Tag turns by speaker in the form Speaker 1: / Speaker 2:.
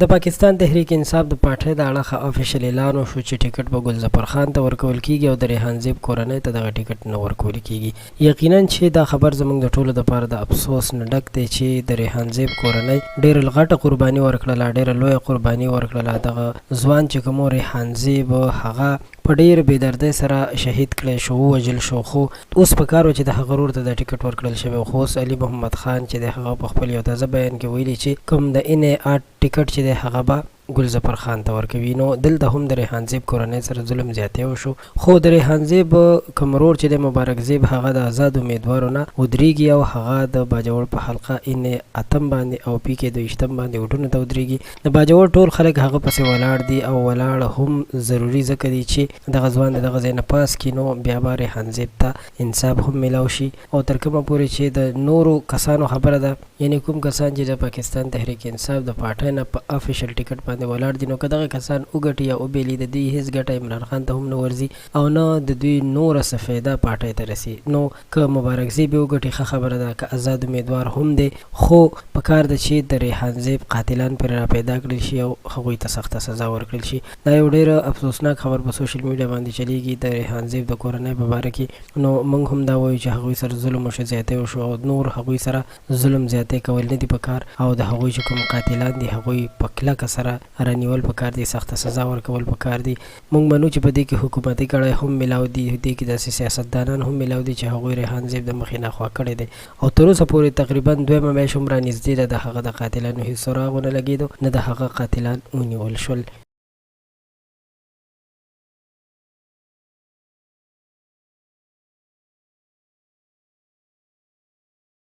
Speaker 1: د پاکستان تحریک انصاف د پارټۍ د اړخه افیشل اعلان وشو چې ټیکټ به ګلظفر خان ته ورکول کیږي او د ریحان زیب کورنۍ ته دغه ټیکټ نه ورکول کیږي. یقینا چې دا خبر زموږ د ټولو لپاره د افسوس نه ډک دی چې د ریحان زیب کورنۍ ډېره غټه قرباني ورکړله، ډېره لویه قرباني ورکړله. دغه ځوان چې کوم ریحان زیب هغه په ډېر بېدردۍ سره شهید کړی شو، ووژل شو، خو اوس په کار و چې د هغه ورور ته د ټیکټ ورکړل شوی. خو اوس علي محمد خان چې دی هغه په خپل یو تازه بیان کې ویلي چې کوم د NAR ټیکټ چې دی هغه به ګلظفر خان ته ورکوي. نو دلته هم د ریحان زیب کورنۍ سره ظلم زیاتی وشو، خو د ریحان زیب کوم ورور چې د مبارک زیب هغه د آزاد امیدوارو نه ودرېږي او هغه د باجوړ په حلقه NA8 باندې او PK 2 باندې وټونو ته ودرېږي. د باجوړ ټول خلک هغه پسې ولاړ دي او ولاړ هم ضروري ځکه دی چې دغه ځوان دغه ځای نه پاس کړي، نو بیا به ریحان زیب ته انصاف هم میلاو شي. او تر کومه پورې چې د نورو کسانو خبره ده، یعنی کوم کسان چې د پاکستان تحریک انصاف د پارټۍ نه په افیشل ټیکټ باندې ولاړ دي، نو که دغه کسان وګټي یا وبېلي، د دوی هېڅ ګټه عمران خان ته هم نه ورځي او نه د دوی نوره څه فایده پارټۍ ته رسي. نو که مبارک زیب یې وګټي ښه خبره ده، که آزاد امیدوار هم دی، خو په کار ده چې د ریحان زیب قاتلان پرې را پیدا کړل شي او هغوی ته سخته سزا ورکړل شي. دا یو ډېره افسوسناک خبر په سوشل میډیا باندې چلیږي د ریحان زیب د کورنۍ په باره کې. نو موږ هم دا وایو چې هغوی سره ظلم وشو، زیاتی وشو او نور هغوی سره ظلم زیاتی کول نه دي پکار، او د هغوی چې کوم قاتلان دي هغوی په کلکه سره رانیول پکار دي، سخته سزا ورکول پکار دي. موږ منو چې په دې کې حکومتي کړۍ هم میلاو دي، دې کې داسې سیاستدانان هم میلاو دي چې هغوی ریحان زیب د مخې ناخوا کړی دی او تر اوسه پورې تقریبا 2 میاشت هم رانږدې ده د هغه د قاتلانو هېڅ سراغ ونه لګېدو، نه د هغه قاتلان ونیول شول.